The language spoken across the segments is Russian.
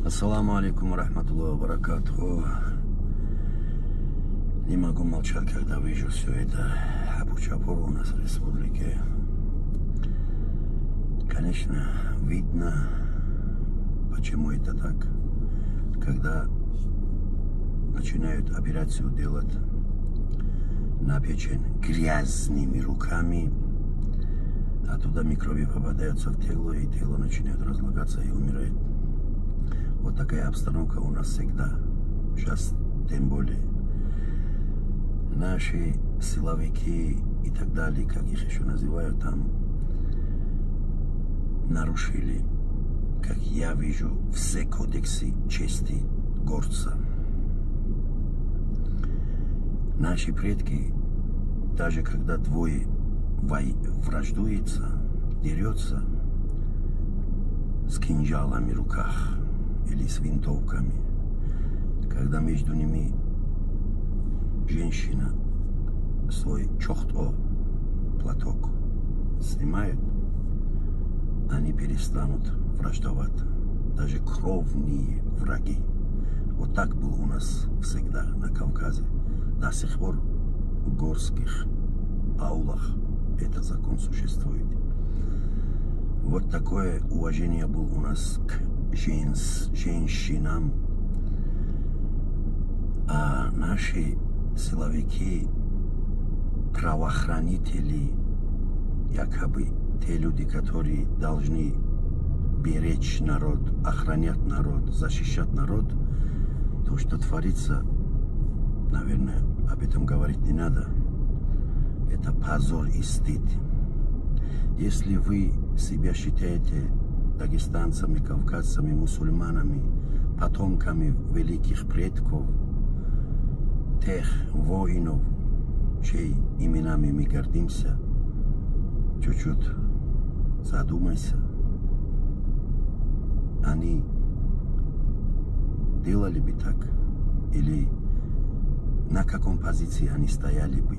Ассаламу алейкум рахматуллахи ва баракатуху. Не могу молчать, когда вижу все это апу-чапуру у нас в республике. Конечно, видно, почему это так. Когда начинают операцию делать на печень грязными руками, оттуда микробы попадаются в тело, и тело начинает разлагаться и умирает. Вот такая обстановка у нас всегда. Сейчас тем более. Наши силовики и так далее, как их еще называют там, нарушили, как я вижу, все кодексы чести горца. Наши предки, даже когда двое враждуется, дерется с кинжалами в руках или с винтовками, когда между ними женщина свой чохто, платок, снимает, они перестанут враждовать. Даже кровные враги. Вот так было у нас всегда на Кавказе. До сих пор в горских аулах этот закон существует. Вот такое уважение было у нас к женщинам. А наши силовики, правоохранители, якобы те люди, которые должны беречь народ, охранять народ, защищать народ, то, что творится, наверное, об этом говорить не надо. Это позор и стыд. Если вы себя считаете дагестанцами, кавказцами, мусульманами, потомками великих предков, тех воинов, чьи именами мы гордимся, чуть-чуть задумайся. Они делали бы так? Или на каком позиции они стояли бы?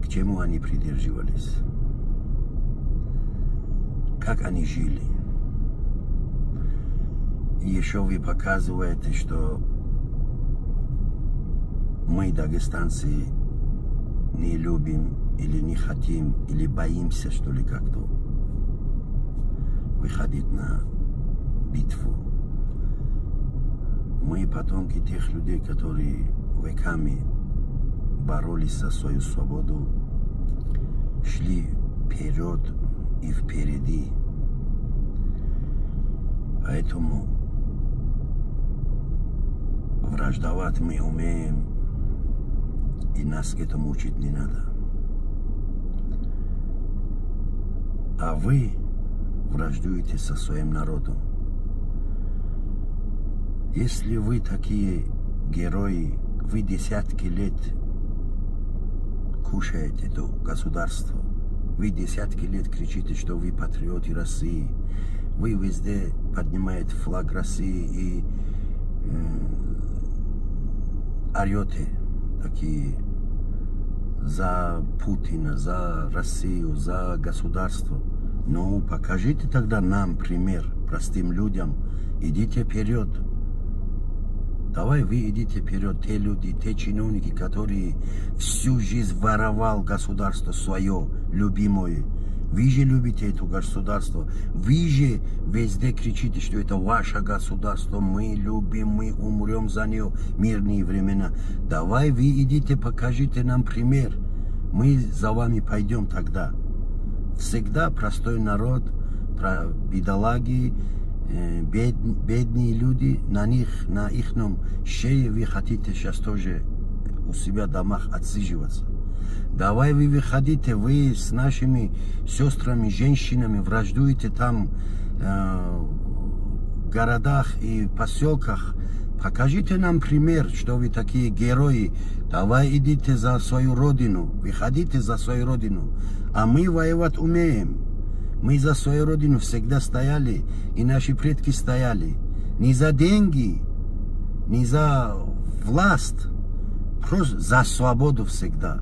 К чему они придерживались? Как они жили? И еще вы показываете, что мы, дагестанцы, не любим или не хотим, или боимся, что ли, как-то выходить на битву. Мы потомки тех людей, которые веками боролись за свою свободу, шли вперед и впереди. Поэтому враждовать мы умеем, и нас этому учить не надо. А вы враждуете со своим народом. Если вы такие герои, вы десятки лет кушаете это государство, вы десятки лет кричите, что вы патриоты России, вы везде поднимаете флаг России и орете такие за Путина, за Россию, за государство. Ну, покажите тогда нам пример, простым людям. Идите вперед. Давай вы идите вперед, те люди, те чиновники, которые всю жизнь воровал государство свое, любимое. Вы же любите это государство. Вы же везде кричите, что это ваше государство. Мы любим, мы умрем за нее мирные времена. Давай вы идите, покажите нам пример. Мы за вами пойдем тогда. Всегда простой народ, бедолаги, бедные люди, на них, на их шее вы хотите сейчас тоже у себя в домах отсиживаться. Давай вы выходите, вы с нашими сестрами, женщинами враждуете там в городах и поселках. Покажите нам пример, что вы такие герои. Давай идите за свою родину, выходите за свою родину. А мы воевать умеем. Мы за свою родину всегда стояли, и наши предки стояли. Не за деньги, не за власть, просто за свободу всегда.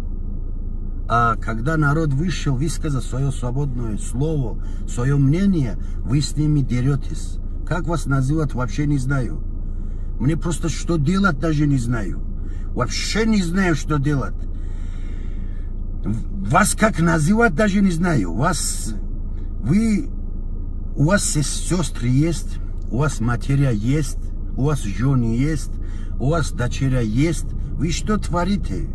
А когда народ вышел высказать свое свободное слово, свое мнение, вы с ними деретесь. Как вас называть, вообще не знаю. Мне просто что делать даже не знаю. Вообще не знаю, что делать. Вас как называть даже не знаю. У вас сестры есть, у вас матеря есть, у вас жены есть, у вас дочеря есть. Вы что творите?